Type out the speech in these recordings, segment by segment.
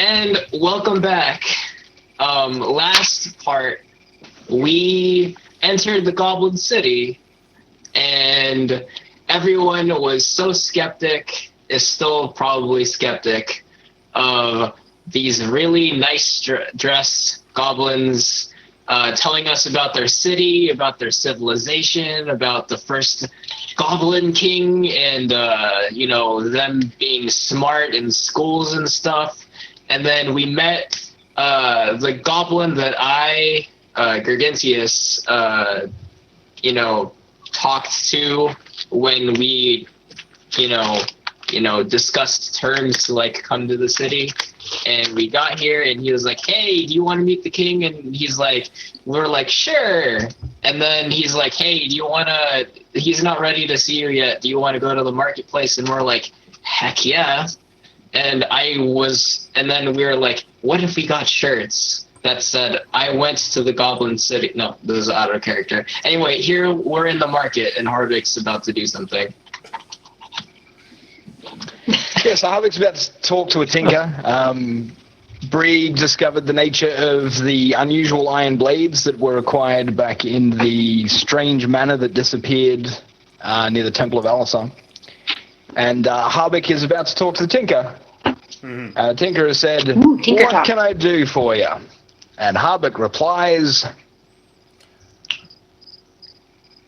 And welcome back. Last part, we entered the Goblin City, and everyone was so skeptic, is still probably skeptic, of these really nice dressed goblins telling us about their city, about their civilization, about the first Goblin King, and, them being smart in schools and stuff. And then we met the goblin that Gergentius, talked to when we, discussed terms to come to the city. And we got here, and he was like, "Hey, do you want to meet the king?" And we're like, "Sure." And then he's like, "Hey, do you want to? He's not ready to see you yet. Do you want to go to the marketplace?" And we're like, "Heck yeah!" And then we were like, "What if we got shirts that said, I went to the Goblin City?" No, this is out of character. Anyway, here we're in the market, and Harvick's about to do something. Yeah, so Harvick's about to talk to a tinker. Bree discovered the nature of the unusual iron blades that were acquired back in the strange manor that disappeared near the Temple of Valcia. And Harvick is about to talk to the tinker. Mm-hmm. Tinker has said, "What can I do for you?" And Harvick replies,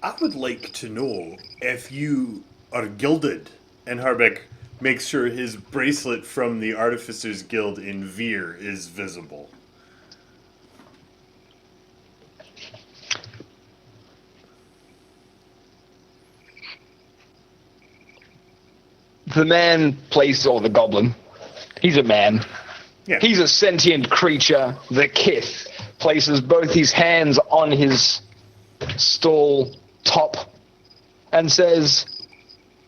"I would like to know if you are gilded." And Harvick makes sure his bracelet from the Artificers Guild in Veer is visible. The man or the goblin, he's a man. Yeah. He's a sentient creature. The Kith places both his hands on his stall top and says,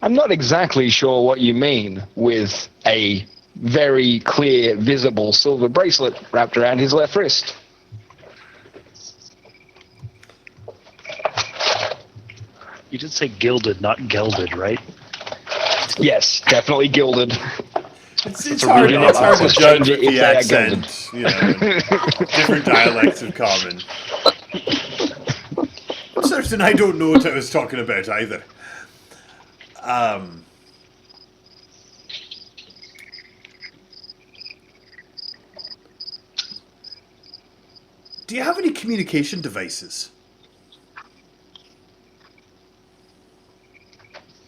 "I'm not exactly sure what you mean with a very clear, visible silver bracelet wrapped around his left wrist." You did say gilded, not gelded, right? Yes, definitely gilded. It's hard to judge with the accent, different dialects of common. I'm certain I don't know what I was talking about either. Do you have any communication devices?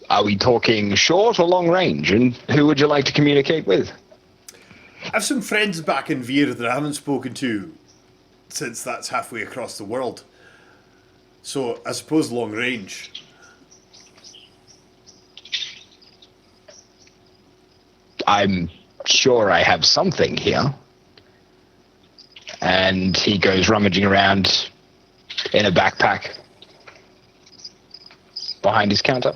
Are we talking short or long range? And who would you like to communicate with? I have some friends back in Veer that I haven't spoken to since that's halfway across the world. So I suppose long range. I'm sure I have something here. And he goes rummaging around in a backpack behind his counter.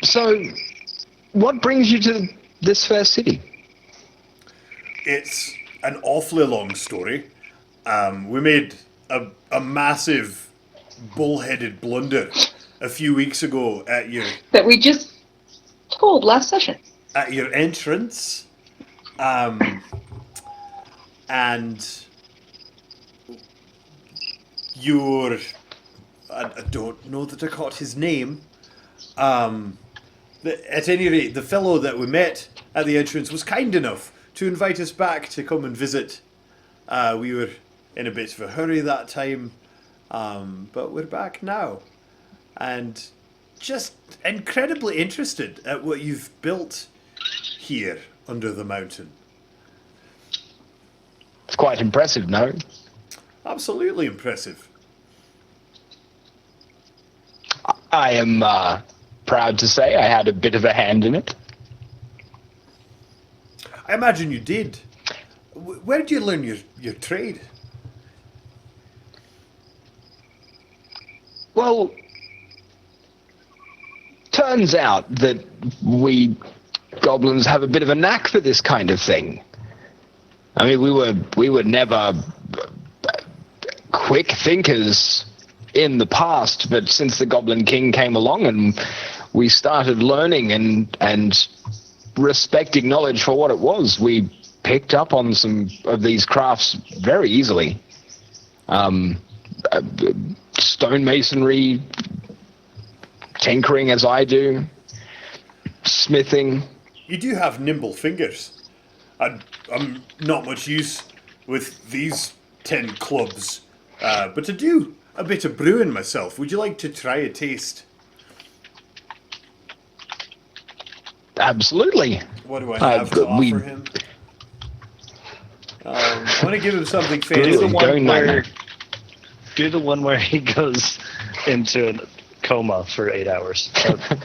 So, what brings you to this fair city? It's an awfully long story. We made a massive bullheaded blunder a few weeks ago at your... That we just told last session. At your entrance. And your... I don't know that I caught his name. At any rate, the fellow that we met at the entrance was kind enough to invite us back to come and visit. We were in a bit of a hurry that time, but we're back now. And just incredibly interested at what you've built here under the mountain. It's quite impressive, no? Absolutely impressive. I am proud to say I had a bit of a hand in it. I imagine you did. Where did you learn your trade? Well, turns out that we goblins have a bit of a knack for this kind of thing. I mean, we were never quick thinkers in the past, but since the Goblin King came along and we started learning and respect acknowledge for what it was. We picked up on some of these crafts very easily. Stonemasonry, tinkering as I do, smithing. You do have nimble fingers. I'm not much use with these 10 clubs, but to do a bit of brewing myself. Would you like to try a taste? Absolutely. What do I have to offer him? I want to give him something Do fancy. the one where he goes into a coma for 8 hours.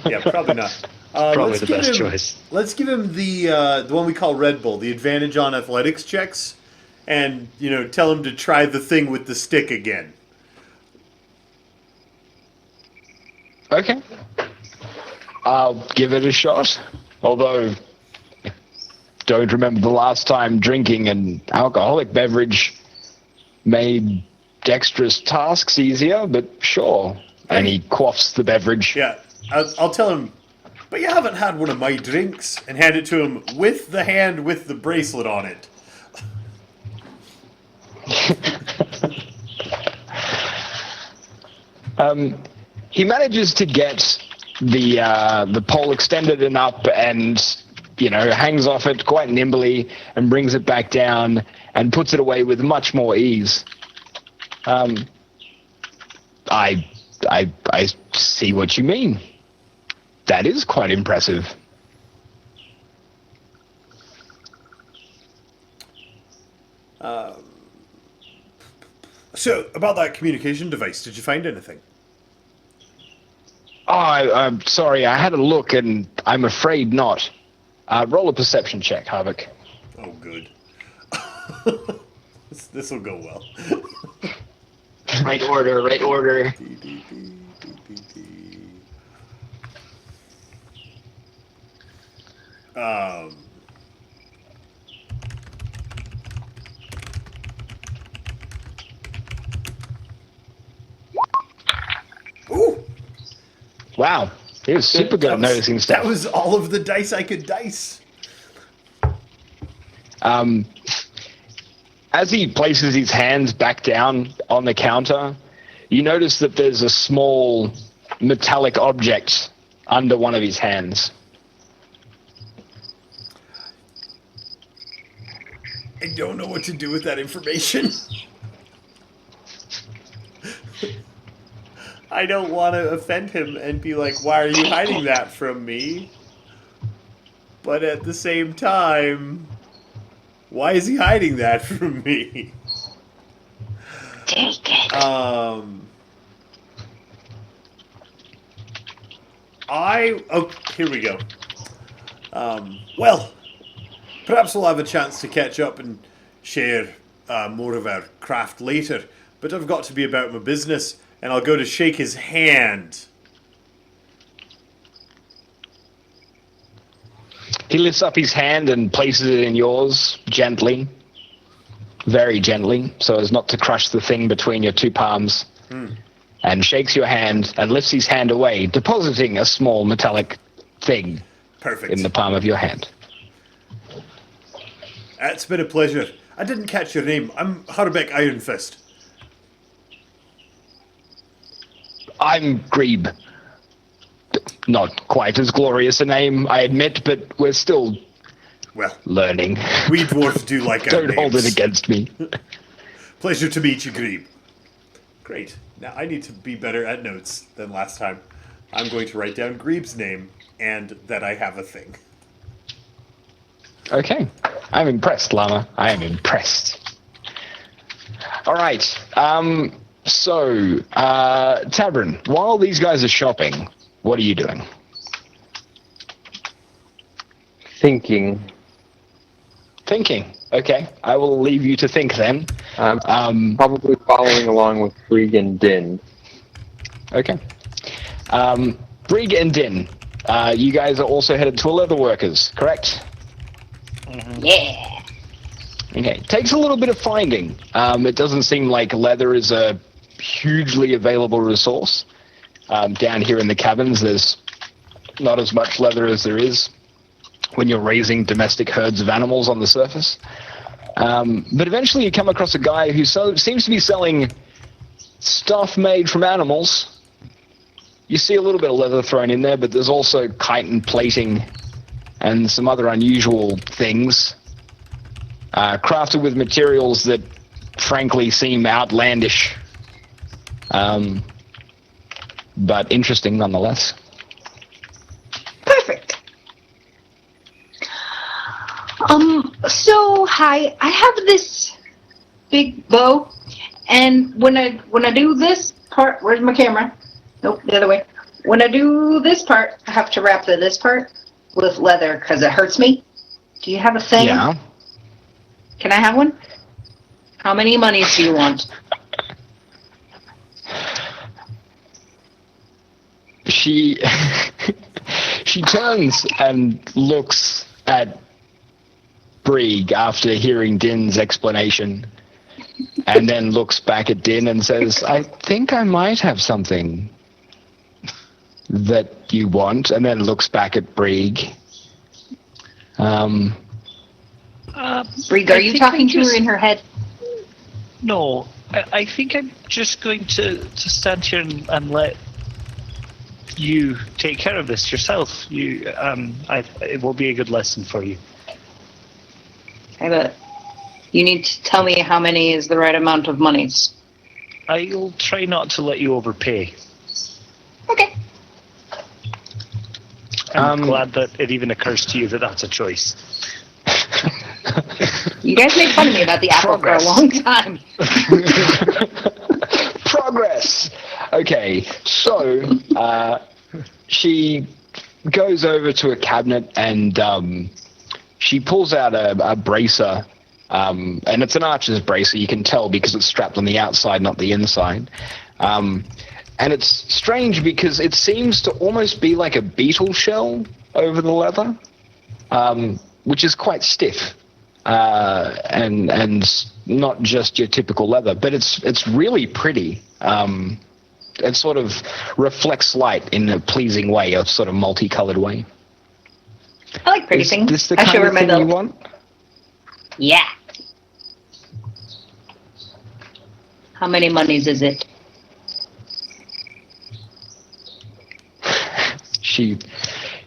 Yeah, probably not. Probably the best choice. Let's give him the one we call Red Bull, the advantage on athletics checks, and tell him to try the thing with the stick again. Okay. I'll give it a shot. Although, don't remember the last time drinking an alcoholic beverage made dexterous tasks easier, but sure. And he quaffs the beverage. Yeah, I'll tell him, but you haven't had one of my drinks, and hand it to him with the hand with the bracelet on it. He manages to get the pole extended and up and, hangs off it quite nimbly and brings it back down and puts it away with much more ease. I see what you mean. That is quite impressive. So, about that communication device, did you find anything? Oh, I'm sorry, I had a look and I'm afraid not. Roll a perception check, Harvick. Oh, good. This will go well. Right order, right order. Ooh! Wow, he was super good at noticing stuff. That was all of the dice I could dice. As he places his hands back down on the counter, you notice that there's a small metallic object under one of his hands. I don't know what to do with that information. I don't want to offend him and be like, why are you hiding that from me? But at the same time, why is he hiding that from me? Take it. Here we go. Well, perhaps we'll have a chance to catch up and share more of our craft later, but I've got to be about my business, and I'll go to shake his hand. He lifts up his hand and places it in yours gently, very gently, so as not to crush the thing between your two palms, and shakes your hand and lifts his hand away, depositing a small metallic thing Perfect. in the palm of your hand. It's been a pleasure. I didn't catch your name. I'm Harbeck Ironfist. I'm Grebe. Not quite as glorious a name, I admit, but we're still Well, learning. we dwarves do like our Don't hold it names. against me. Pleasure to meet you, Grebe. Great. Now I need to be better at notes than last time. I'm going to write down Grebe's name and that I have a thing. Okay. I'm impressed, Llama. I am impressed. All right. Tabron, while these guys are shopping, what are you doing? Thinking. Thinking. Okay. I will leave you to think then. Probably following along with Brig and Din. Okay. Brig and Din, you guys are also headed to a Leatherworkers, correct? Yeah. Okay. Takes a little bit of finding. It doesn't seem like leather is a hugely available resource. Down here in the caverns, there's not as much leather as there is when you're raising domestic herds of animals on the surface. But eventually you come across a guy who seems to be selling stuff made from animals. You see a little bit of leather thrown in there, but there's also chitin plating and some other unusual things, crafted with materials that frankly seem outlandish, but interesting nonetheless. Perfect. So hi, I have this big bow, and when I do this part, where's my camera? Nope, the other way. When I do this part, I have to wrap this part with leather because it hurts me. Do you have a thing? Yeah. Can I have one? How many monies do you want? She she turns and looks at Brieg after hearing Din's explanation, and then looks back at Din and says, I think I might have something that you want, and then looks back at Brieg. Brieg, are you talking to her in her head? No, I think I'm just going to stand here and let you take care of this yourself. It will be a good lesson for you. But you need to tell me how many is the right amount of monies. I'll try not to let you overpay. Okay. I'm glad that it even occurs to you that that's a choice. You guys made fun of me about the apple Progress. for a long time. Progress! Okay, so she goes over to a cabinet and she pulls out a bracer, and it's an archer's bracer, you can tell because it's strapped on the outside, not the inside. And it's strange because it seems to almost be like a beetle shell over the leather, which is quite stiff. And not just your typical leather, but it's really pretty. It sort of reflects light in a pleasing way, a sort of multicolored way. I like pretty Is things. this the I show kind her of my thing you belt. want? Yeah. How many monies is it? She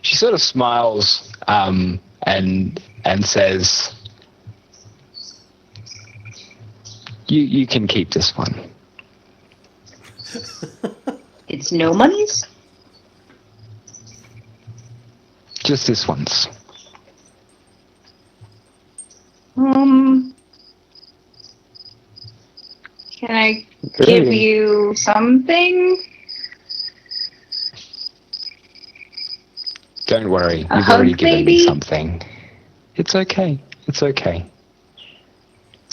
sort of smiles and says, "You can keep this one." It's no monies? Just this once. Can I give you something? Don't worry, A you've hug, already given me maybe? something. It's okay. It's okay.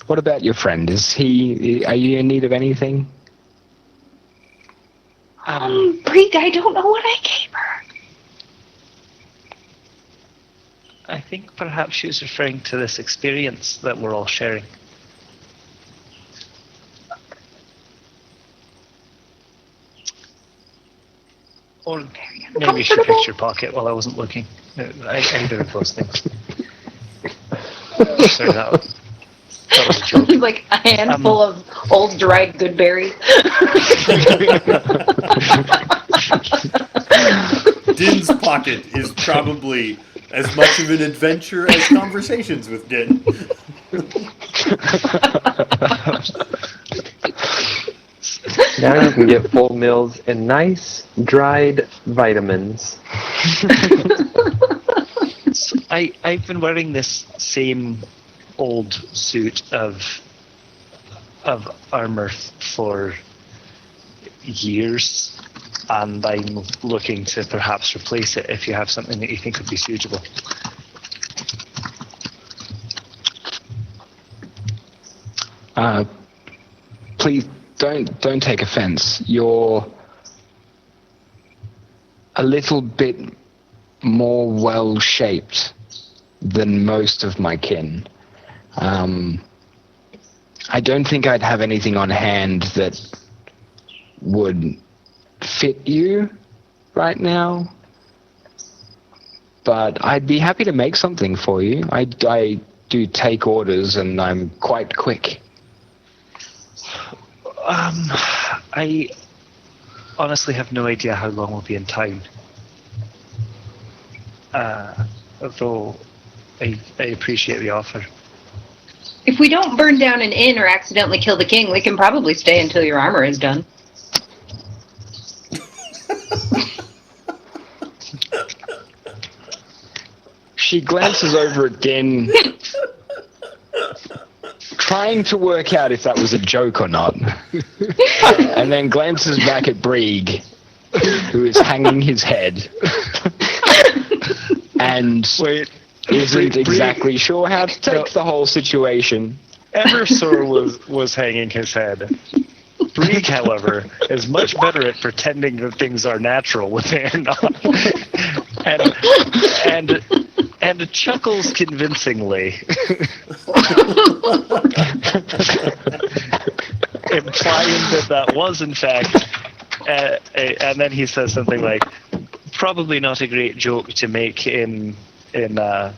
What about your friend? Are you in need of anything? Brieg, I don't know what I gave her. I think perhaps she was referring to this experience that we're all sharing. Or maybe she picked your pocket while I wasn't looking. Either of those things. Sorry, that was a joke. Like a handful of old dried good berry. Din's pocket is probably as much of an adventure as conversations with Din. Now you can get full meals and nice dried vitamins. So I've been wearing this same old suit of armor for years, and I'm looking to perhaps replace it if you have something that you think would be suitable. Please don't take offense. You're a little bit more well shaped than most of my kin. I don't think I'd have anything on hand that would fit you right now. but I'd be happy to make something for you. I do take orders, and I'm quite quick. I honestly have no idea how long we'll be in town. Though I appreciate the offer. If we don't burn down an inn or accidentally kill the king, we can probably stay until your armor is done. She glances over at Din, trying to work out if that was a joke or not, and then glances back at Brieg, who is hanging his head, and isn't exactly sure how to take the whole situation. Eversor was hanging his head. Brieg, however, is much better at pretending that things are natural when they are not, and chuckles convincingly, implying that was in fact. And then he says something like, "Probably not a great joke to make in the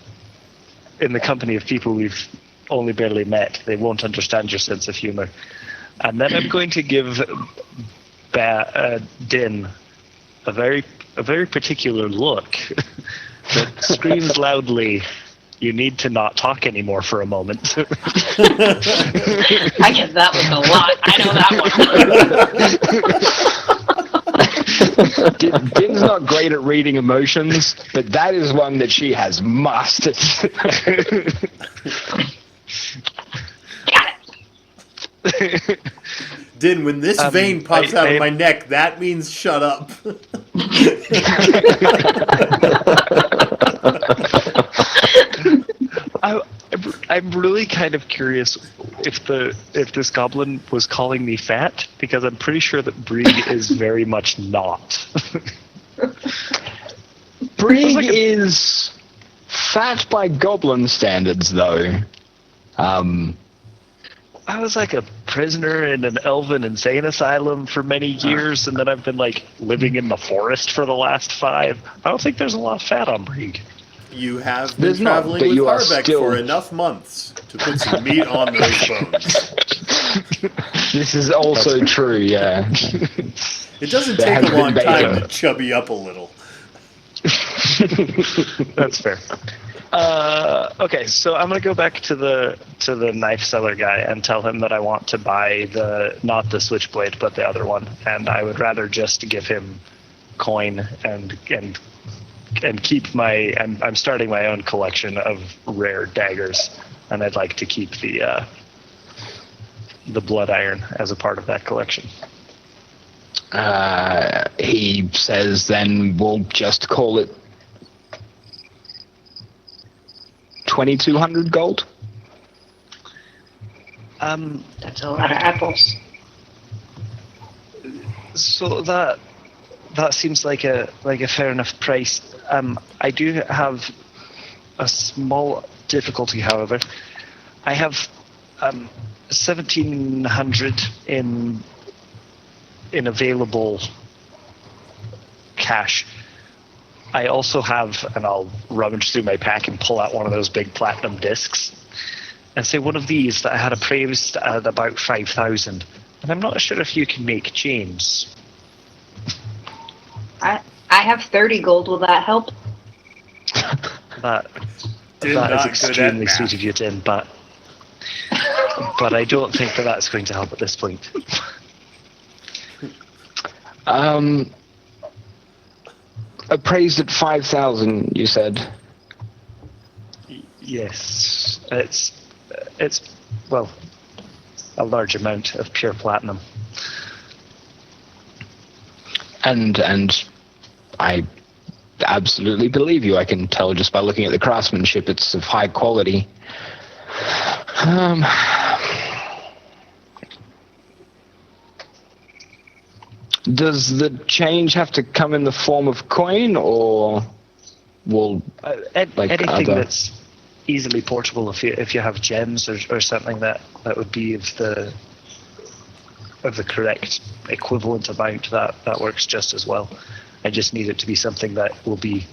company of people we've only barely met. They won't understand your sense of humor." And then I'm going to give Din a very particular look that screams loudly, "You need to not talk anymore for a moment." I get that one a lot. I know that one. Din's not great at reading emotions, but that is one that she has mastered. Got it. Din, when this vein pops out of my neck, that means shut up. I'm really kind of curious if this goblin was calling me fat, because I'm pretty sure that Brieg is very much not. Brieg is fat by goblin standards, though. I was like a prisoner in an elven insane asylum for many years, and then I've been like living in the forest for the last 5. I don't think there's a lot of fat on Brieg. You have been traveling with Harbeck for enough months to put some meat on those bones. This is also true, yeah. It doesn't take a long time to chubby up a little. That's fair. Okay, so I'm gonna go back to the knife seller guy and tell him that I want to buy not the switchblade but the other one, and I would rather just give him coin and keep my. I'm starting my own collection of rare daggers, and I'd like to keep the blood iron as a part of that collection. He says, then we'll just call it 2,200 gold. That's a lot of apples. So that seems like a fair enough price. I do have a small difficulty, however. I have 1,700 in available cash. I also have, and I'll rummage through my pack and pull out one of those big platinum discs, and say one of these that I had appraised at about 5,000. And I'm not sure if you can make chains. I have 30 gold. Will that help? That is extremely sweet of you, Tim, but I don't think that's going to help at this point. Appraised at 5,000, you said? Yes, it's well, a large amount of pure platinum. And I absolutely believe you. I can tell just by looking at the craftsmanship, it's of high quality. Does the change have to come in the form of coin, or will anything that's easily portable? If you have gems or something that would be of the correct equivalent amount, that works just as well. I just need it to be something that will be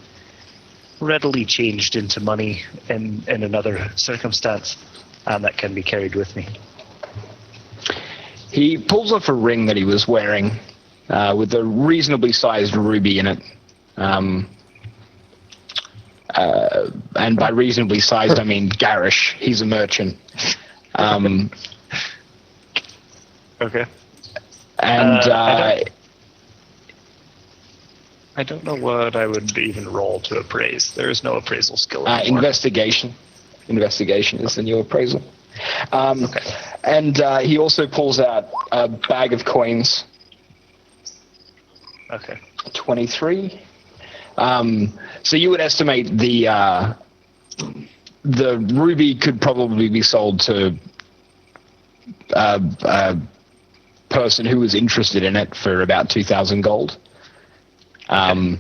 readily changed into money in another circumstance, and that can be carried with me. He pulls off a ring that he was wearing with a reasonably sized ruby in it. And by reasonably sized, I mean garish. He's a merchant. Okay. And I don't know what I would even roll to appraise. There is no appraisal skill anymore. investigation. Investigation is the new appraisal. Okay. And he also pulls out a bag of coins. Okay. 23. So you would estimate the ruby could probably be sold to a person who was interested in it for about 2,000 gold. And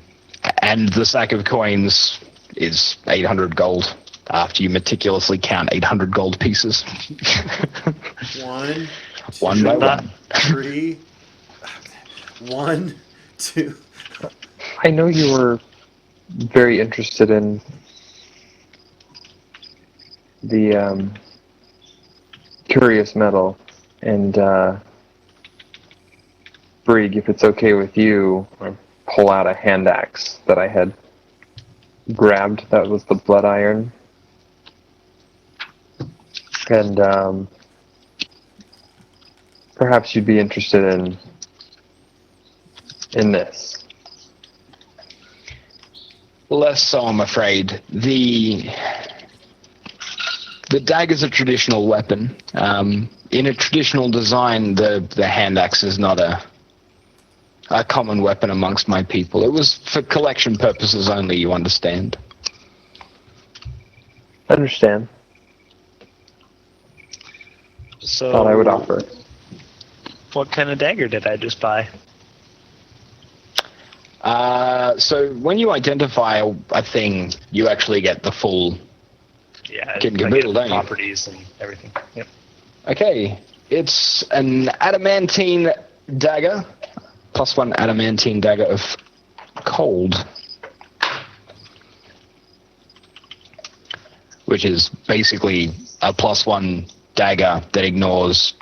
the sack of coins is 800 gold after you meticulously count 800 gold pieces. One, two, One by one. 3, 1, 2. I know you were very interested in the curious metal, and Brig, if it's okay with you, I pull out a hand axe that I had grabbed. That was the blood iron, and perhaps you'd be interested in this. Less so, I'm afraid. The dagger's a traditional weapon. In a traditional design, the hand axe is not a common weapon amongst my people. It was for collection purposes only, you understand. Understand. So Thought I would offer. What kind of dagger did I just buy? So when you identify a thing, you actually get the full Yeah, Can I get get riddled, the don't you? properties and everything. Yep. Okay, it's an adamantine dagger, +1 adamantine dagger of cold, which is basically a +1 dagger that ignores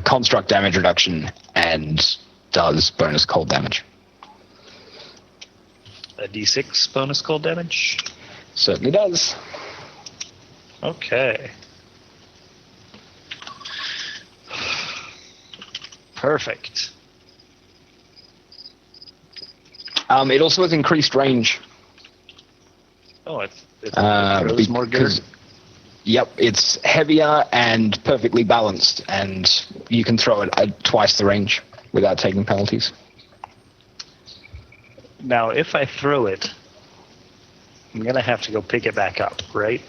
construct damage reduction and does bonus cold damage. A D6 bonus cold damage. Certainly does. Okay. Perfect. It also has increased range. Oh, it throws more gear. Yep, it's heavier and perfectly balanced, and you can throw it at twice the range without taking penalties. Now, if I throw it, I'm gonna have to go pick it back up, right?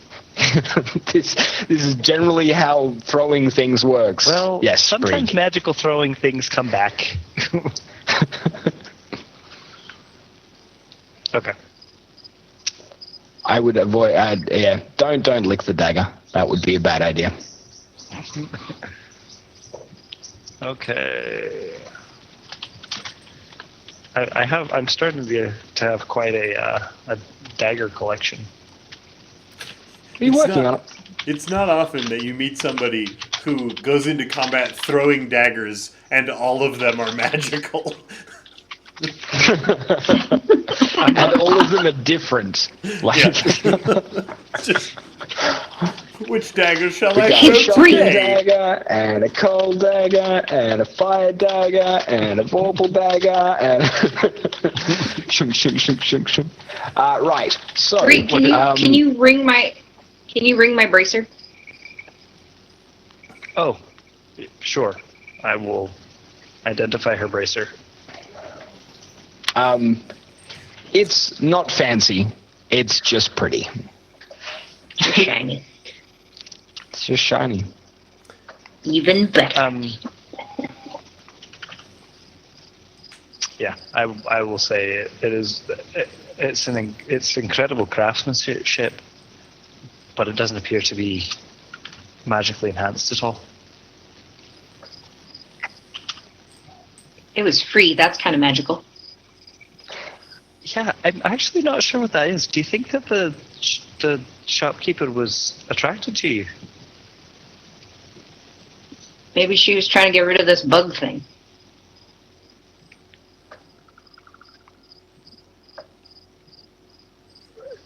this is generally how throwing things works. Well, yes, sometimes Brig. magical throwing things come back. Okay. I would avoid. Yeah, don't lick the dagger. That would be a bad idea. Okay. I'm starting to have quite a dagger collection. Are you working not- on it? It's not often that you meet somebody who goes into combat throwing daggers and all of them are magical. And all of them are different. Like, Just, which dagger shall we I got throw a shocking today? dagger, and a cold dagger, and a fire dagger, and a vorpal dagger, and shunk, shunk, shunk, shunk, shunk. Right. So, Bree, can you ring my bracer? Oh, sure. I will identify her bracer. It's not fancy. It's just pretty. Shiny. It's just shiny. Even better. Yeah, I will say it's incredible craftsmanship, but it doesn't appear to be magically enhanced at all. It was free. That's kind of magical. Yeah, I'm actually not sure what that is. Do you think that the shopkeeper was attracted to you? Maybe she was trying to get rid of this bug thing.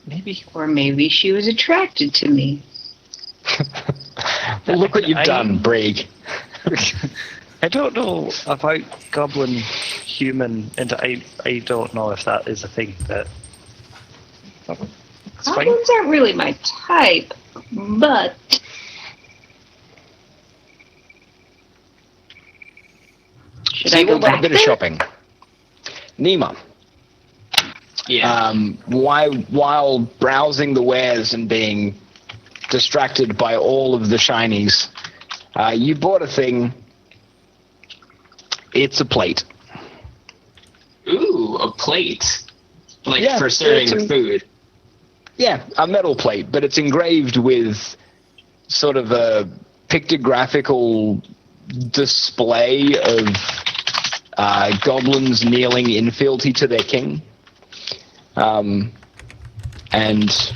Maybe. Or maybe she was attracted to me. Well, look what you've done, Brig. I don't know about goblin human, and I don't know if that is a thing that. It's fine. Goblins aren't really my type, but should So I you've go all done a back bit of there? shopping. Nima, Yeah. while browsing the wares and being distracted by all of the shinies, you bought a thing. It's a plate. Ooh, a plate. Like Yeah, for serving it's a- food. Yeah, a metal plate, but it's engraved with sort of a pictographical display of goblins kneeling in fealty to their king. And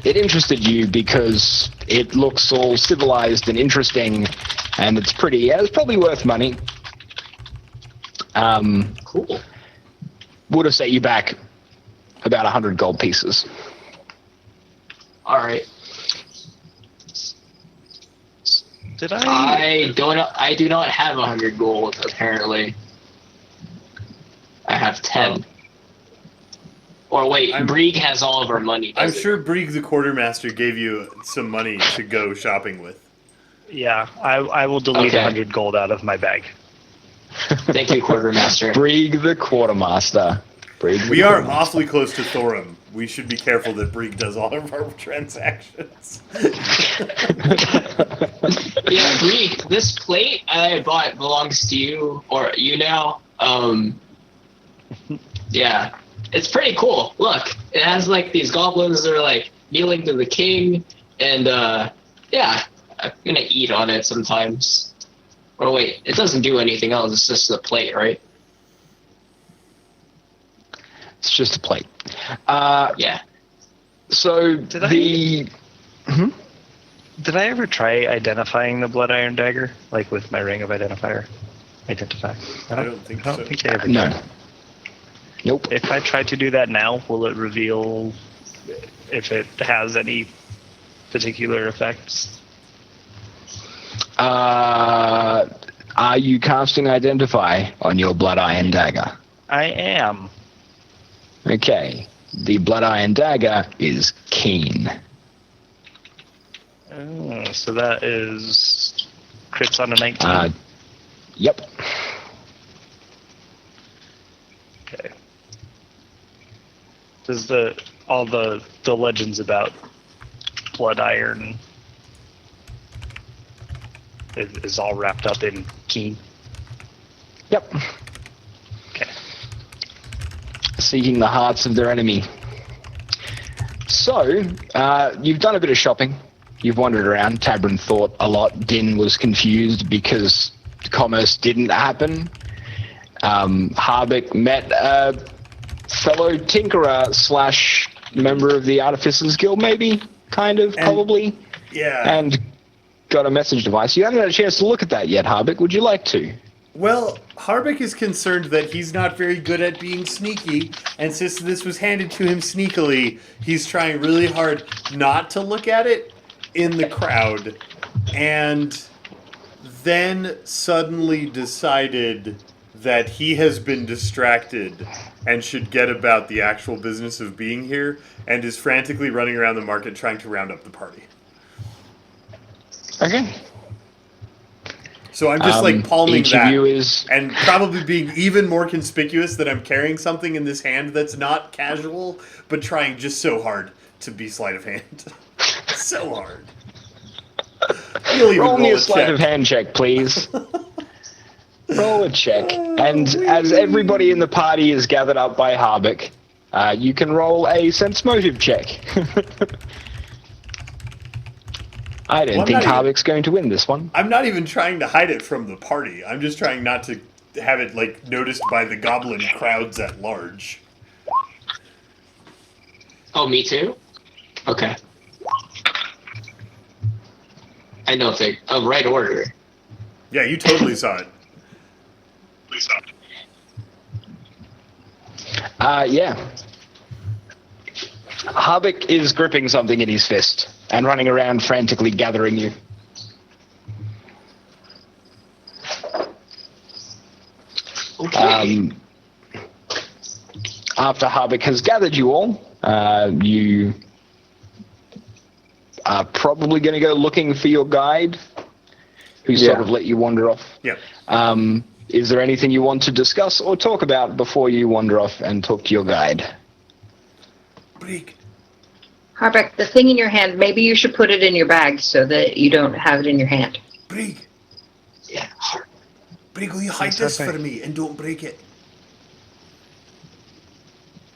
it interested you because it looks all civilized and interesting, and it's pretty. Yeah, it's probably worth money. Cool. Would have set you back about 100 gold pieces. All right. Did I? I do not have 100 gold. Apparently, I have 10. Or wait, Brieg has all of our money. I'm doesn't sure Brieg the quartermaster gave you some money to go shopping with. Yeah, I will delete Okay. 100 gold out of my bag. he? Thank you, quartermaster. Brieg the quartermaster. Brieg the We are quartermaster. awfully close to Thorum. We should be careful that Brieg does all of our transactions. Yeah, Brieg, this plate I bought belongs to you, or you now. Yeah, it's pretty cool. Look, it has like these goblins that are like kneeling to the king, and yeah, I'm gonna eat on it sometimes. Or wait, it doesn't do anything else. It's just a plate, right? It's just a plate. Yeah. So Did I- the Did I ever try identifying the blood iron dagger, like with my ring of identify? I don't think so. think I ever no, did. nope. If I try to do that now, will it reveal if it has any particular effects? Are you casting identify on your blood iron dagger? I am. Okay, the blood iron dagger is keen. Oh, so that is crits on a 19. Yep. Okay. Does all the legends about blood iron is all wrapped up in keen? Yep. Okay. Seeking the hearts of their enemy. So, you've done a bit of shopping. You've wandered around. Tabrin thought a lot. Din was confused because commerce didn't happen. Harbeck met a fellow tinkerer / member of the Artificers Guild, maybe? Kind of, probably. Yeah. And got a message device. You haven't had a chance to look at that yet, Harbeck. Would you like to? Well, Harbeck is concerned that he's not very good at being sneaky, and since this was handed to him sneakily, he's trying really hard not to look at it in the crowd, and then suddenly decided that he has been distracted and should get about the actual business of being here, and is frantically running around the market trying to round up the party. Okay. So I'm just like palming each that, of you is and probably being even more conspicuous that I'm carrying something in this hand that's not casual, but trying just so hard to be sleight of hand. So hard. You'll even roll me roll a sleight check. of hand check, please. Roll a check. And as everybody in the party is gathered up by Harbeck, you can roll a sense motive check. I don't Well, I'm think not even- Harbeck's going to win this one. I'm not even trying to hide it from the party. I'm just trying not to have it like noticed by the goblin crowds at large. Oh, me too? Okay. I know the right order. Yeah, you totally saw it. Yeah. Harbeck is gripping something in his fist and running around frantically gathering you. Okay. After Harbeck has gathered you all, you are probably going to go looking for your guide, who sort of let you wander off. Yeah. Is there anything you want to discuss or talk about before you wander off and talk to your guide? Break. Harbeck, the thing in your hand, maybe you should put it in your bag so that you don't have it in your hand. Break. Yeah. Break, will you hide this for me and don't break it?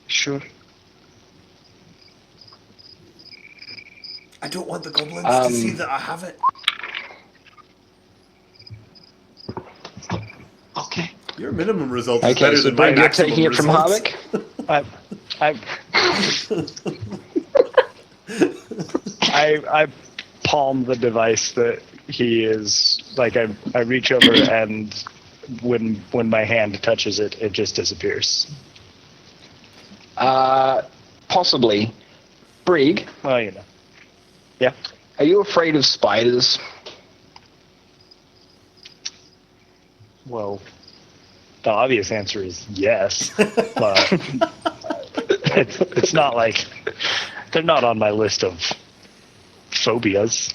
Sure. I don't want the goblins to see that I have it. Okay. Your minimum result is Okay, better so than my Brent, you're maximum taking it from results. I palm the device that he is like. I reach over and when my hand touches it, it just disappears. Possibly. Brig, Well, you know. Yeah. are you afraid of spiders? Well, the obvious answer is yes, but it's not like they're not on my list of phobias.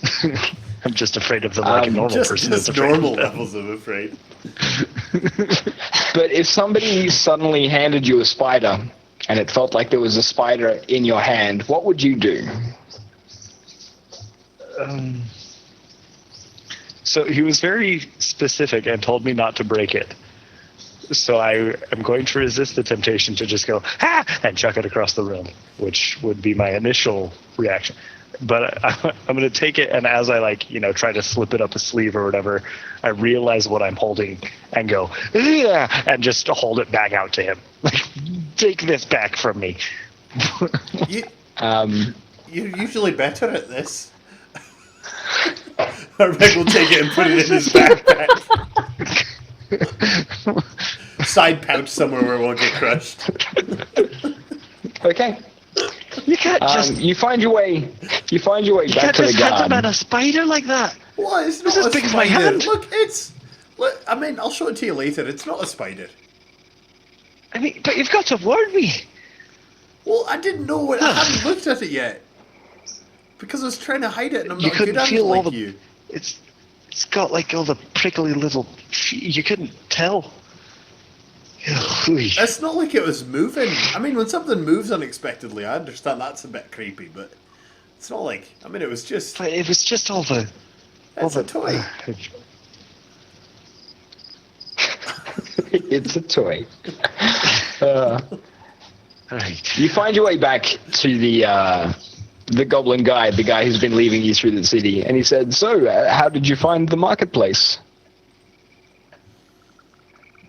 I'm just afraid of them like a normal person is Just afraid normal of them. levels of afraid. But if somebody suddenly handed you a spider and it felt like there was a spider in your hand, what would you do? So he was very specific and told me not to break it. So I am going to resist the temptation to just go, ah, and chuck it across the room, which would be my initial reaction. But I'm going to take it, and as I try to slip it up a sleeve or whatever, I realize what I'm holding and go, yeah, and just hold it back out to him. Like, take this back from me. You're usually better at this. Harbeck will take it and put it in his backpack. Side pouch somewhere where it won't get crushed. Okay. You can't just You find your way back to the hand him at garden. a spider like that. What? It's not It's as a big as spider. my hand. Look, I mean, I'll show it to you later. It's not a spider. I mean, but you've got to warn me. Well, I didn't know what. I hadn't looked at it yet. Because I was trying to hide it and I'm You not couldn't good at it feel all like the. you. It's got like all the prickly little. You couldn't tell. It's not like it was moving. I mean, when something moves unexpectedly, I understand that's a bit creepy, but it's not like. I mean, it was just. But it was just all the. It's a toy. It's a toy. Right. You find your way back to the goblin guide, the guy who's been leading you through the city, and he said, "So, how did you find the marketplace?"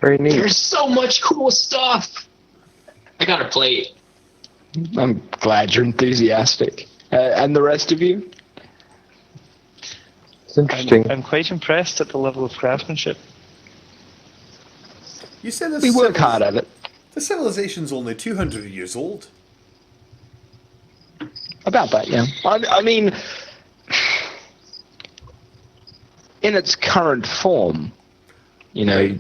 Very neat. There's so much cool stuff. I got a plate. I'm glad you're enthusiastic. And the rest of you? It's interesting. I'm quite impressed at the level of craftsmanship. You said this. We work hard at it. The civilization's only 200 years old. About that, yeah. I mean, in its current form, you know,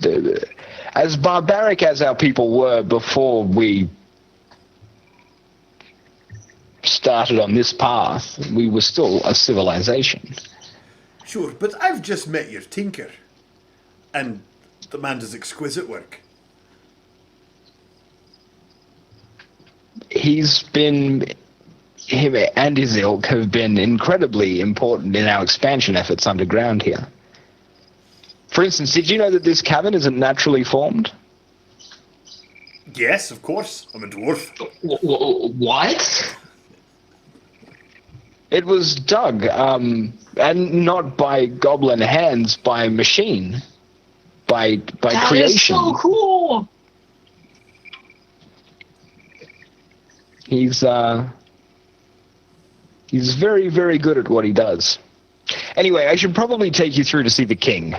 as barbaric as our people were before we started on this path, we were still a civilization. Sure, but I've just met your tinker. And the man does exquisite work. Him and his ilk have been incredibly important in our expansion efforts underground here. For instance, did you know that this cavern isn't naturally formed? Yes, of course. I'm a dwarf. What? It was dug, and not by goblin hands, by machine, by That creation. is so cool. He's He's very, very good at what he does. Anyway, I should probably take you through to see the king.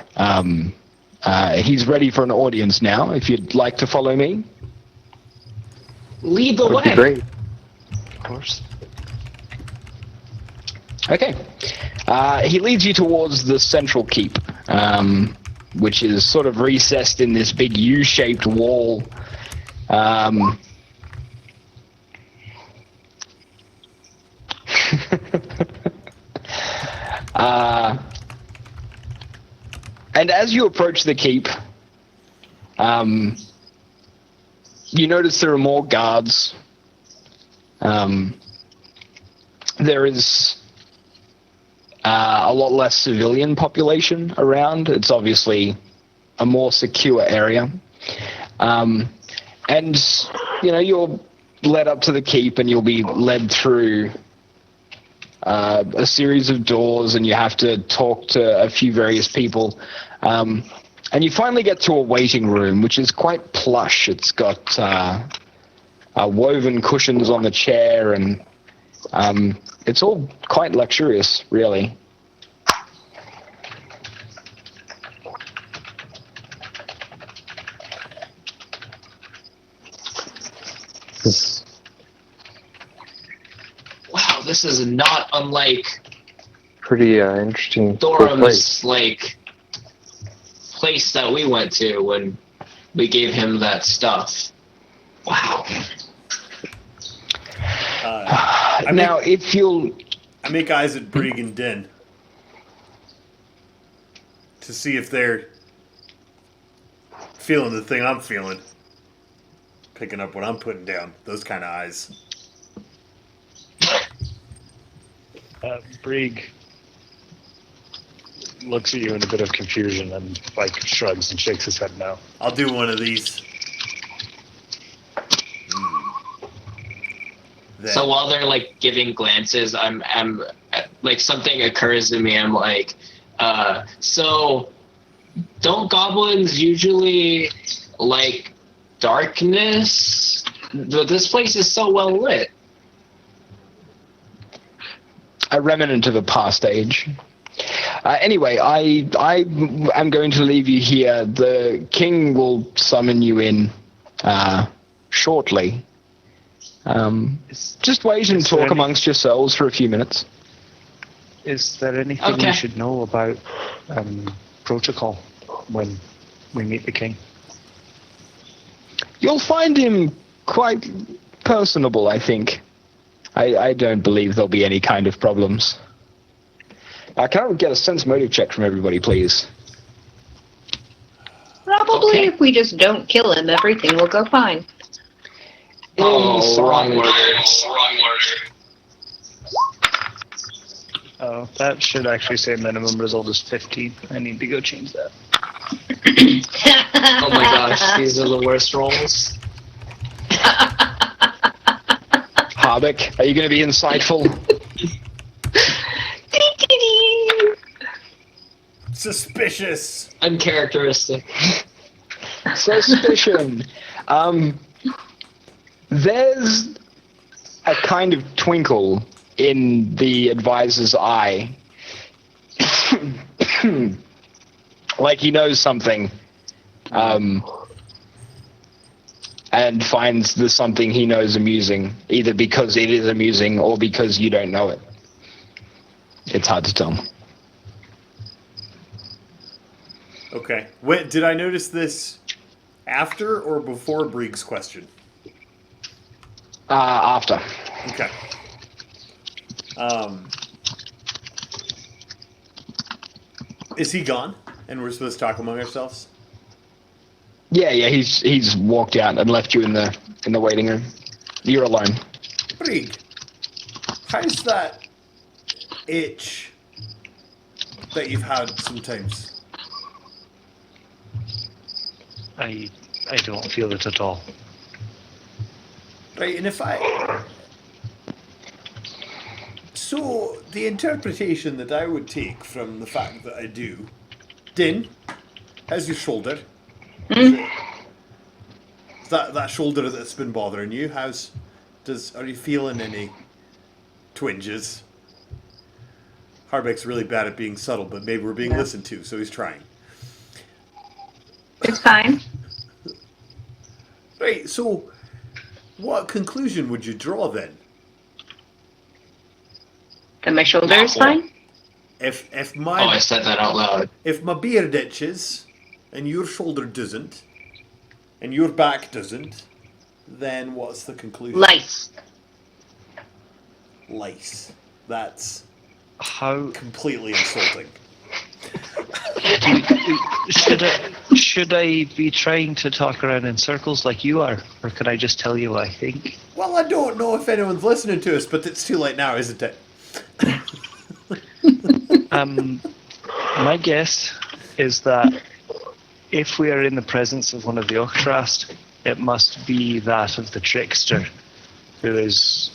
He's ready for an audience now, if you'd like to follow me. Lead the That would be way. great. Of course. Okay. He leads you towards the central keep, which is sort of recessed in this big U-shaped wall. And as you approach the keep, you notice there are more guards. There is a lot less civilian population around. It's obviously a more secure area. And, you're led up to the keep and you'll be led through a series of doors, and you have to talk to a few various people. And you finally get to a waiting room, which is quite plush. It's got woven cushions on the chair, and it's all quite luxurious, really. Wow, this is not unlike Pretty interesting cool place. Dorum's place that we went to when we gave him that stuff. Wow. Now, if you'll... I make eyes at Brig and Din to see if they're feeling the thing I'm feeling. Picking up what I'm putting down. Those kind of eyes. Brig looks at you in a bit of confusion and shrugs and shakes his head no. I'll do one of these. So while they're giving glances, I'm something occurs to me. I'm like, so don't goblins usually like darkness? But this place is so well lit. A remnant of a past age. Anyway, I am going to leave you here. The king will summon you in shortly. Just wait and talk amongst yourselves for a few minutes. Is there anything Okay. we should know about protocol when we meet the king? You'll find him quite personable, I think. I don't believe there'll be any kind of problems. Can I get a sense motive check from everybody, please? Probably Okay. if we just don't kill him, everything will go fine. Wrong Inside. word. Oh, that should actually say minimum result is 15. I need to go change that. Oh my gosh, these are the worst rolls. Harbeck, are you going to be insightful? Suspicious. Uncharacteristic. Suspicion. There's a kind of twinkle in the advisor's eye. Like he knows something. And finds the something he knows amusing, either because it is amusing or because you don't know it. It's hard to tell. Okay. Wait, did I notice this after or before Brig's question? After. Okay. Is he gone? And we're supposed to talk among ourselves? Yeah, he's walked out and left you in the waiting room. You're alone. Brig, how's that itch that you've had sometimes? I don't feel it at all. Right, and if I... So, the interpretation that I would take from the fact that I do... Din, how's your shoulder? Is that shoulder that's been bothering you? Are you feeling any twinges? Harbeck's really bad at being subtle, but maybe we're being listened to, so he's trying. It's fine. Right, so what conclusion would you draw then? That my shoulder is fine? If Oh, I said that out loud. if my beard itches and your shoulder doesn't and your back doesn't, then what's the conclusion? Lice. Lice. That's How completely insulting. should I be trying to talk around in circles like you are, or can I just tell you what I think? Well, I don't know if anyone's listening to us, but it's too late now, isn't it? My guess is that if we are in the presence of one of the Ochtrast, it must be that of the trickster, who is.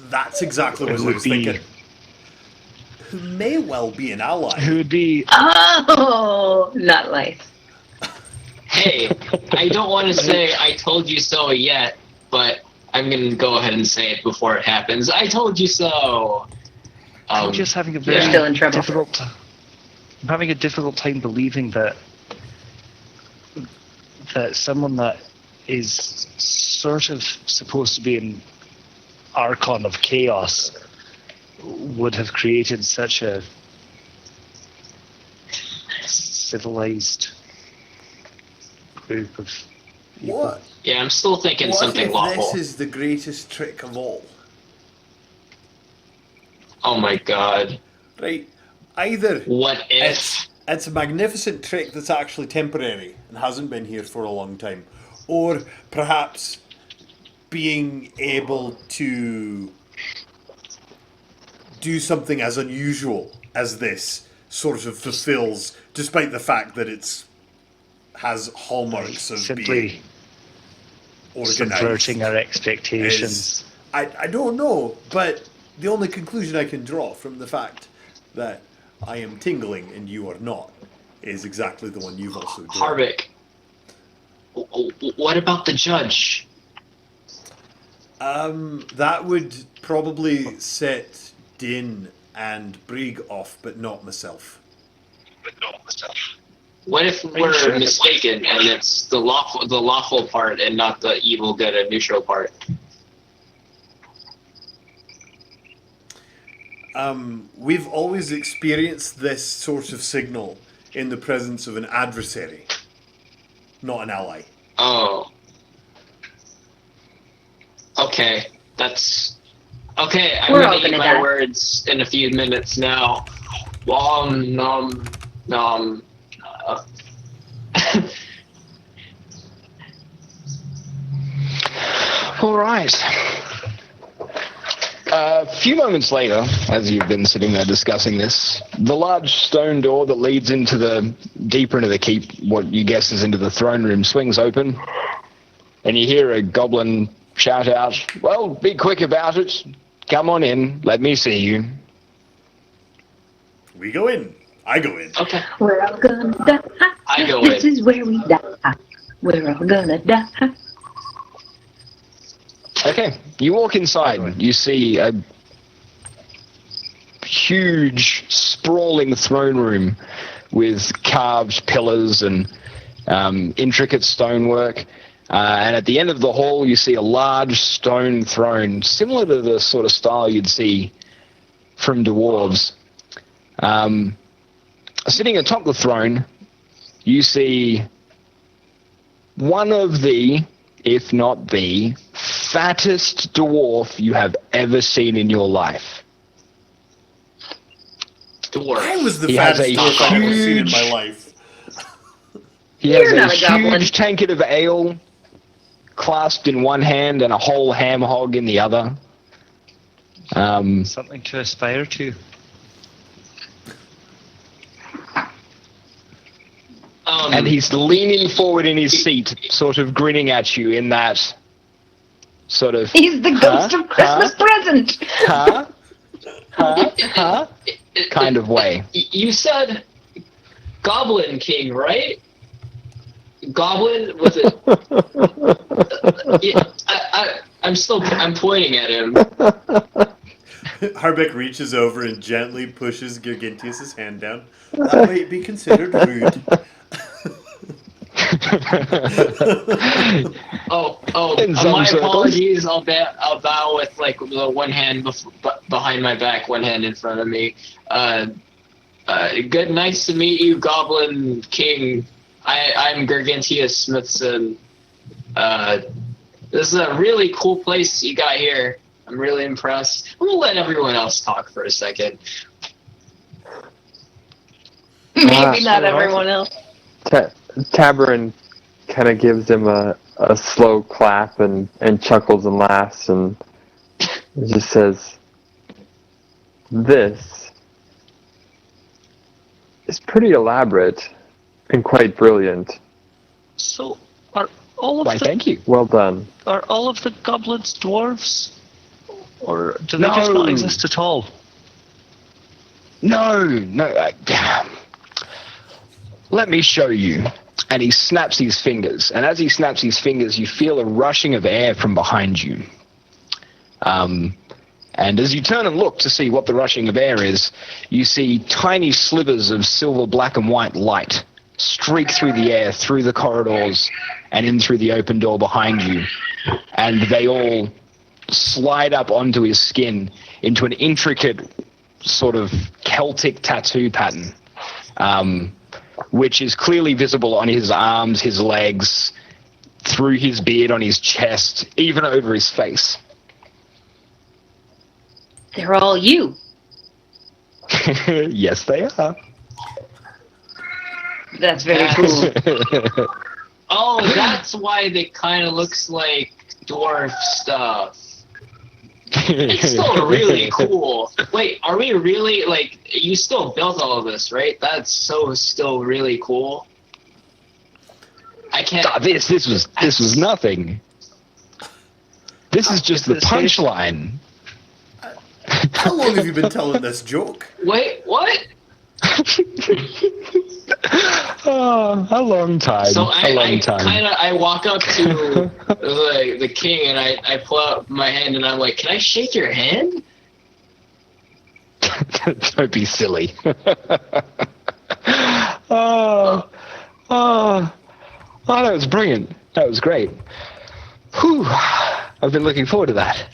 That's exactly what I was thinking. Who may well be an ally. Who would be. Oh, not lice. Hey, I don't want to say I told you so yet, but I'm going to go ahead and say it before it happens. I told you so. I'm just having a very You're still in trouble. difficult. I'm having a difficult time believing that someone that is sort of supposed to be an archon of chaos would have created such a civilized group of people. What? Yeah, I'm still thinking What something if lawful. this is the greatest trick of all? Oh my god. Right? Either What if? it's a magnificent trick that's actually temporary and hasn't been here for a long time, or perhaps being able to do something as unusual as this sort of fulfills, despite the fact that it's has hallmarks of Simply being organized. subverting our expectations. Is- I don't know, but the only conclusion I can draw from the fact that I am tingling and you are not is exactly the one you've also drawn. Harvick. What about the judge? That would probably set Din and Brig off, but not myself. What if we're mistaken and it's the lawful part and not the evil, good, and neutral part? We've always experienced this sort of signal in the presence of an adversary, not an ally. Oh. Okay, that's... Okay, I'm We're all gonna eat gonna my die. words in a few minutes now. Nom. All right. A few moments later, as you've been sitting there discussing this, the large stone door that leads deeper into the keep, what you guess is into the throne room, swings open, and you hear a goblin shout out, "Well, be quick about it. Come on in. Let me see you." We go in. I go in. Okay. We're all gonna die. I go This in. is where we die. We're all gonna die. Okay, you walk inside. You see a huge, sprawling throne room with carved pillars and intricate stonework. And at the end of the hall, you see a large stone throne, similar to the sort of style you'd see from dwarves. Sitting atop the throne, you see one of the, if not the, fattest dwarf you have ever seen in your life. Dwarf. I was the He has fattest a dwarf I've ever seen in my huge- life. He You're has not a a goblin. huge tankard of ale clasped in one hand and a whole ham hog in the other. Something to aspire to. And he's leaning forward in his seat, sort of grinning at you in that sort of He's the ghost of Christmas present. huh? kind of way. You said Goblin King, right? Goblin was it? Yeah, I'm pointing at him. Harbeck reaches over and gently pushes Gargantius' hand down. That might be considered rude. In some My circles. apologies. I'll bow with like the one hand behind my back, one hand in front of me. Good, nice to meet you, Goblin King. I'm Gargantius Smithson. This is a really cool place you got here. I'm really impressed. I'm gonna let everyone else talk for a second. Maybe not everyone else. Tabarin kind of gives him a slow clap and chuckles and laughs and just says, "This is pretty elaborate and quite brilliant. So, are all of Why, the thank you. Well done." are all of the goblins dwarves, or do they just not exist at all? No. Let me show you. And he snaps his fingers. And as he snaps his fingers, you feel a rushing of air from behind you. And as you turn and look to see what the rushing of air is, you see tiny slivers of silver, black, and white light streak through the air, through the corridors, and in through the open door behind you. And they all slide up onto his skin into an intricate sort of Celtic tattoo pattern, which is clearly visible on his arms, his legs, through his beard, on his chest, even over his face. They're all you. Yes, they are. That's very cool. Oh, that's why they kind of looks like dwarf stuff. It's still really cool. Wait, are we really, like, you still built all of this, right? That's still really cool. I can't... This was nothing. This is just the punchline. How long have you been telling this joke? Wait, what? Oh, a long time. So time. I walk up to the king and I pull out my hand and I'm like, can I shake your hand? Don't be silly. Oh, that was brilliant. That was great. Whew. I've been looking forward to that.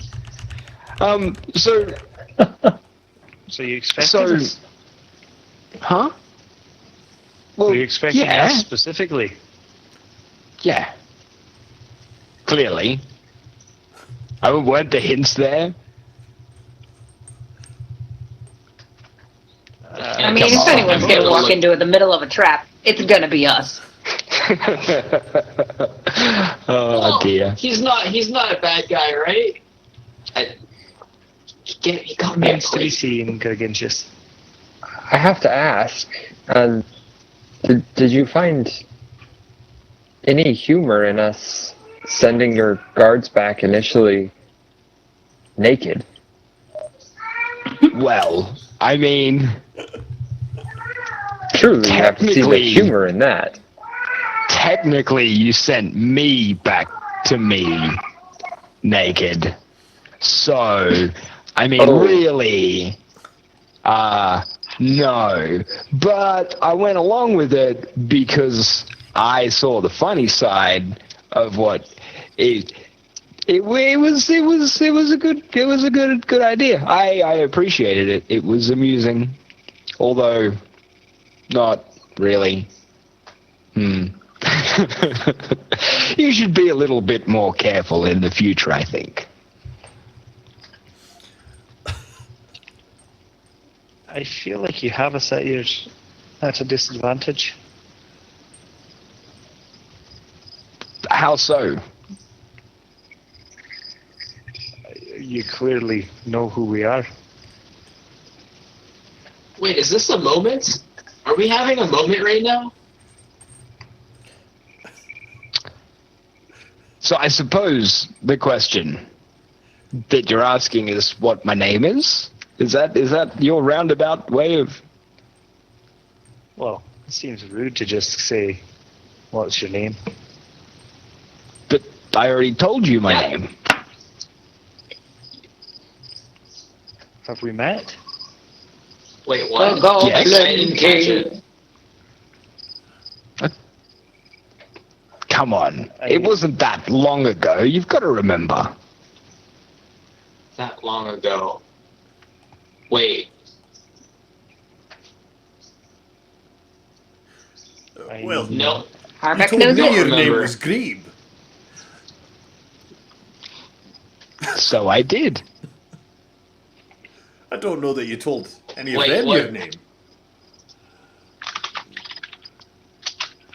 So you expected us? Huh? Well, Were you expecting us specifically? Yeah. Clearly. Weren't the hints there? I mean, if anyone's going to walk into the middle of a trap, it's going to be us. Oh, dear. He's not a bad guy, right? He got me Remains to be seen, Gargantius. I have to ask, did you find any humor in us sending your guards back initially naked? Well, I mean... Truly, you have to see the humor in that. Technically, you sent me back to me naked. So, I mean, really... no. But I went along with it because I saw the funny side of what it was a good idea. I appreciated it. It was amusing, although not really. You should be a little bit more careful in the future, I think. I feel like you have us at a disadvantage. How so? You clearly know who we are. Wait, is this a moment? Are we having a moment right now? So I suppose the question that you're asking is what my name is? Is that your roundabout way of... Well, it seems rude to just say, what's your name? But I already told you my name. Have we met? Wait, what? The goblin I didn't catch it. Come on. It wasn't that long ago. You've got to remember. That long ago. Wait. Well, No. you Harbeck told knows me it. your name Remember. was Grebe. So I did. I don't know that you told any of Wait, them what? your name.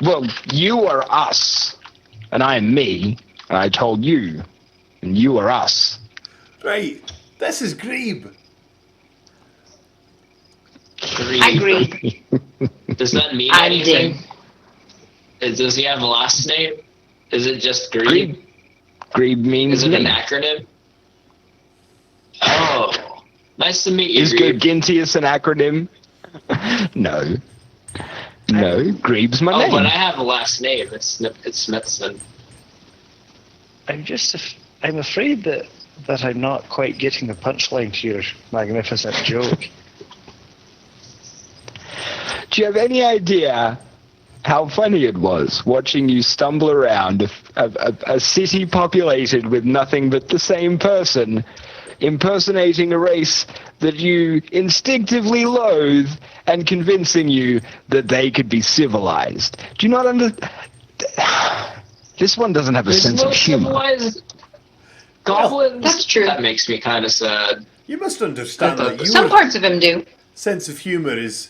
Well, you are us, and I am me, and I told you, and you are us. Right, this is Grebe. I agree. Does that mean I'm anything? Ding. Does he have a last name? Is it just Grebe? Grebe means Is it me. an acronym? Oh, nice to meet you, Is Grebe. Gergintius an acronym? No. No, Grebe's my Oh, name. but I have a last name. It's Smithson. I'm afraid that I'm not quite getting the punchline to your magnificent joke. Do you have any idea how funny it was watching you stumble around a city populated with nothing but the same person, impersonating a race that you instinctively loathe and convincing you that they could be civilized? Do you not understand? This one doesn't have a There's sense no of humor. civilized goblins. That's true. That makes me kind of sad. You must understand I thought that that- Some your parts of him do. sense of humour is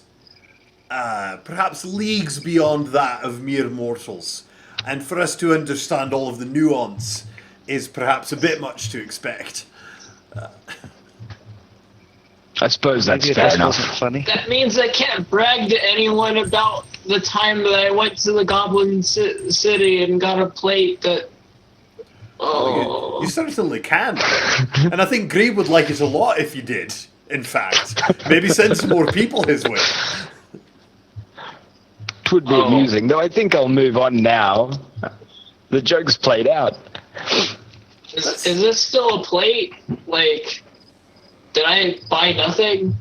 perhaps leagues beyond that of mere mortals. And for us to understand all of the nuance is perhaps a bit much to expect. I suppose that's Maybe fair that enough. wasn't funny. That means I can't brag to anyone about the time that I went to the Goblin City and got a plate that. Oh. You certainly can. And I think Grebe would like it a lot if you did, in fact. Maybe send some more people his way. It would be amusing, though I think I'll move on now. The joke's played out. Is this still a plate? Like, did I buy nothing?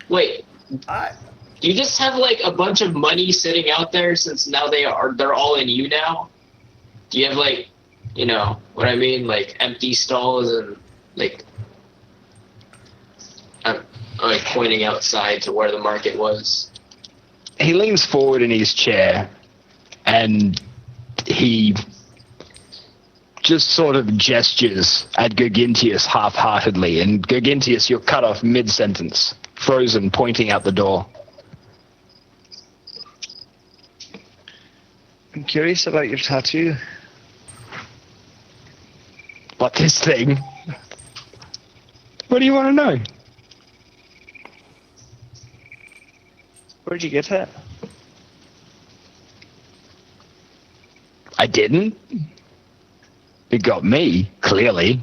Wait, I, do you just have like a bunch of money sitting out there since now they're all in you now? Do you have like, you know what I mean, like empty stalls and like I'm like pointing outside to where the market was. He leans forward in his chair and he just sort of gestures at Gergintius half-heartedly, and Gergintius, you're cut off mid-sentence, frozen, pointing out the door. I'm curious about your tattoo. What, this thing? What do you want to know? Where'd you get it? I didn't. It got me, clearly.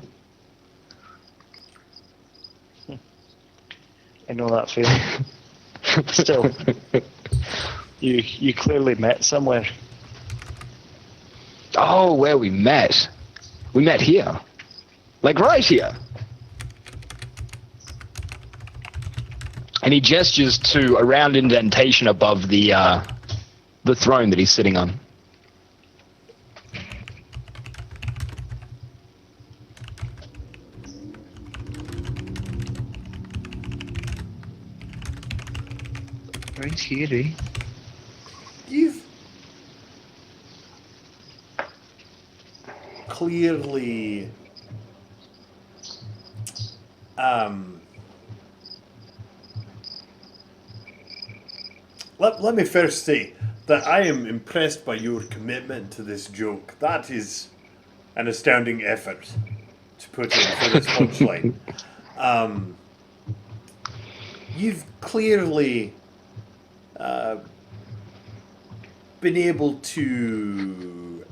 I know that feeling. Still, you clearly met somewhere. Oh, where we met. We met here. Like right here. And he gestures to a round indentation above the throne that he's sitting on. Right here, eh? you've clearly let me first say that I am impressed by your commitment to this joke. That is an astounding effort to put in for this punchline. You've clearly been able to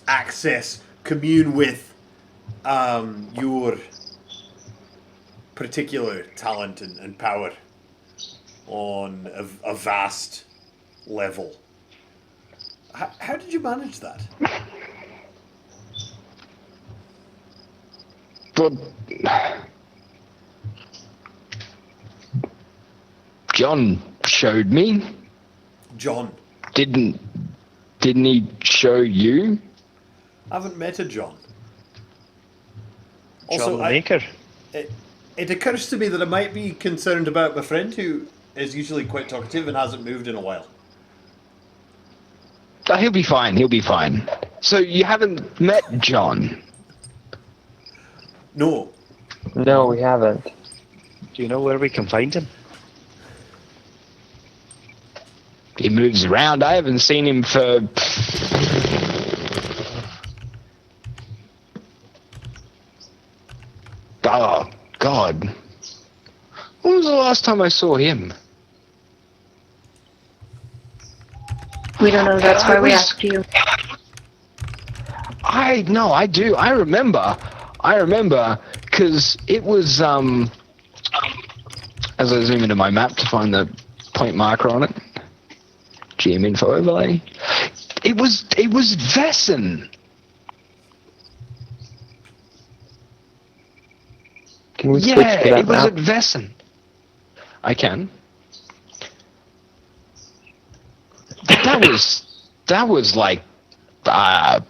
access, commune with your particular talent and power on a vast level. How did you manage that? But John showed me. John. Didn't he show you? I haven't met a John. John Also, the Maker. it occurs to me that I might be concerned about my friend who is usually quite talkative and hasn't moved in a while. Oh, he'll be fine. He'll be fine. So you haven't met John? No. No, we haven't. Do you know where we can find him? He moves around. I haven't seen him for... Oh, God. When was the last time I saw him? We don't know. That's why we was- asked you. No, I do. I remember, because it was, as I zoom into my map to find the point marker on it, GM info overlay, it was Vesson. Can we switch Yeah, to that it was map? at Vesson. I can. That was like, God,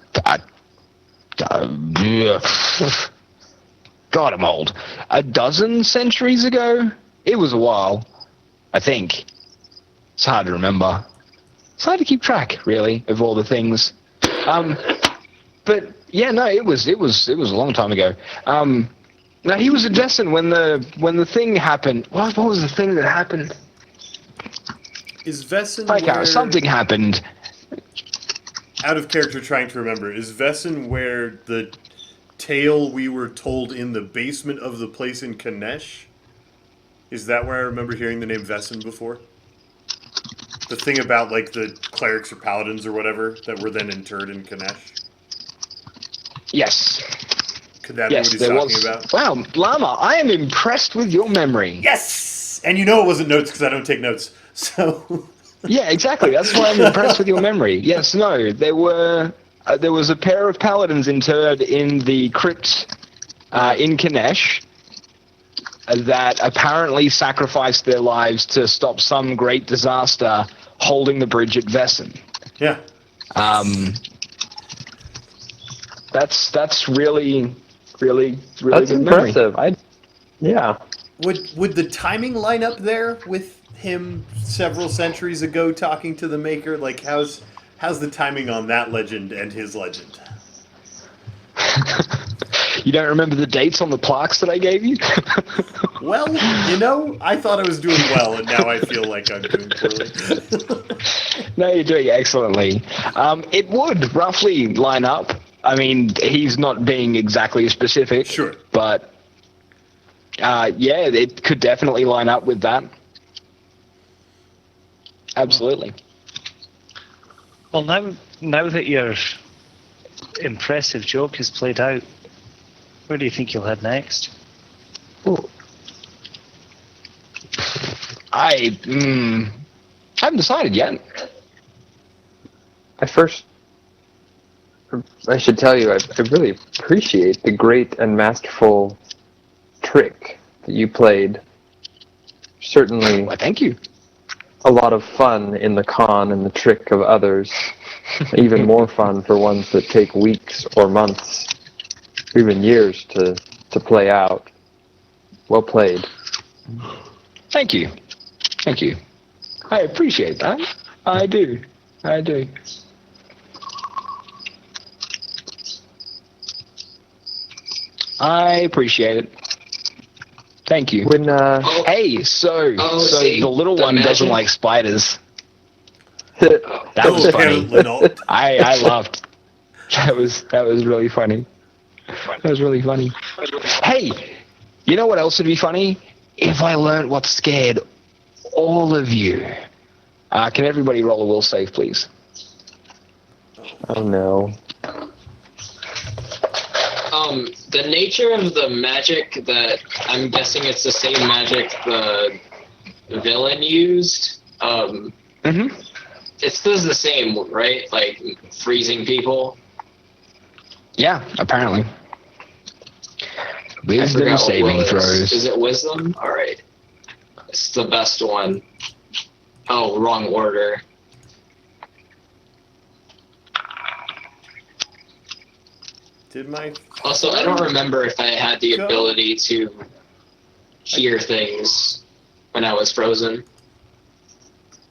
I'm old. A dozen centuries ago? It was a while, I think. It's hard to remember. It's hard to keep track, really, of all the things. But yeah, no, it was a long time ago. No, he was at Vesson when the thing happened. What was the thing that happened? Is Vesson Like where... something happened. Out of character trying to remember. Is Vesson where the tale we were told in the basement of the place in Kanesh? Is that where I remember hearing the name Vesson before? The thing about, like, the clerics or paladins or whatever that were then interred in Kanesh? Yes. Could that Yes, be what he's there talking was. about? Wow, Llama, I am impressed with your memory. Yes! And you know it wasn't notes because I don't take notes. So... Yeah, exactly. That's why I'm impressed with your memory. Yes, no, there was a pair of paladins interred in the crypt in Kanesh that apparently sacrificed their lives to stop some great disaster holding the bridge at Vesson. Yeah. That's really That's good impressive. memory. Yeah. Would the timing line up there with him several centuries ago talking to the Maker? Like, how's the timing on that legend and his legend? You don't remember the dates on the plaques that I gave you? Well, I thought I was doing well, and now I feel like I'm doing poorly. No, you're doing excellently. It would roughly line up. I mean, he's not being exactly specific. Sure. But, yeah, it could definitely line up with that. Absolutely. Well, now that your impressive joke has played out, where do you think you'll head next? I haven't decided yet. I should tell you, I really appreciate the great and masterful trick that you played. Certainly Well, thank you. a lot of fun in the con and the trick of others. Even more fun for ones that take weeks or months, or even years to play out. Well played. Thank you. Thank you. I appreciate that. I do. I appreciate it. Thank you. When Hey, so see, the little the one doesn't magic. like spiders. That was funny. Apparently not. I laughed. That was really funny. That was really funny. Hey, you know what else would be funny? If I learned what scared all of you. Can everybody roll a will save, please? oh no. The nature of the magic that I'm guessing it's the same magic the villain used. Mm-hmm. It does the same, right? Like freezing people. Yeah, apparently. I Wisdom forgot what saving will it is. throws. Is it wisdom? All right. It's the best one. Oh, wrong order. Did my Also, I don't remember if I had the Go. ability to hear things when I was frozen.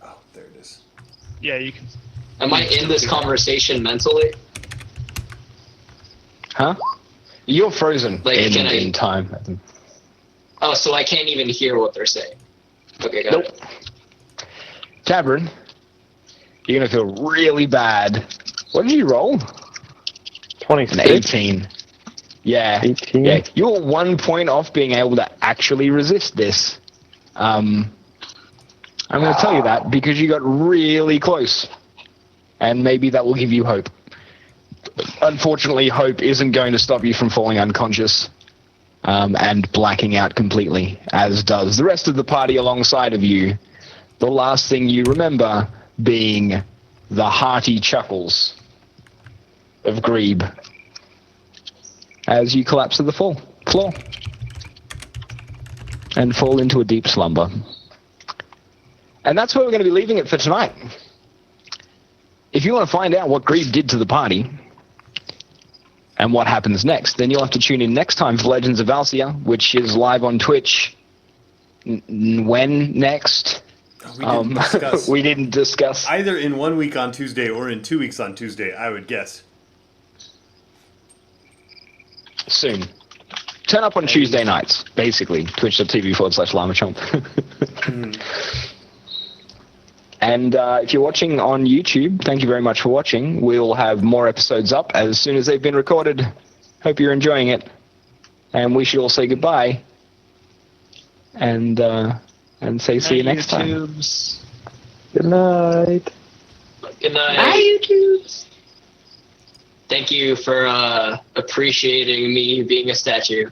Oh, there it is. Yeah, you can. Am I in this conversation mentally? Huh? You're frozen Like, in, can I- in time. Oh, so I can't even hear what they're saying. Okay, got Nope. it. Tabron, you're gonna feel really bad. What did you roll? An 26? 18. Yeah. 18? Yeah. You're 1 point off being able to actually resist this. I'm going to tell you that because you got really close. And maybe that will give you hope. Unfortunately, hope isn't going to stop you from falling unconscious and blacking out completely, as does the rest of the party alongside of you. The last thing you remember being the hearty chuckles of Grebe as you collapse to the floor and fall into a deep slumber. And that's where we're going to be leaving it for tonight. If you want to find out what Grebe did to the party and what happens next, then you'll have to tune in next time for Legends of Valcia, which is live on Twitch. When next? We didn't discuss. We didn't discuss. Either in 1 week on Tuesday or in 2 weeks on Tuesday, I would guess. Soon. Turn up on Tuesday nights, basically. Twitch.tv/LamaChomp. And if you're watching on YouTube, thank you very much for watching. We'll have more episodes up as soon as they've been recorded. Hope you're enjoying it. And we should all say goodbye. And say see you next time. YouTubes. Good night. Good night. Bye, YouTube. Thank you for appreciating me being a statue.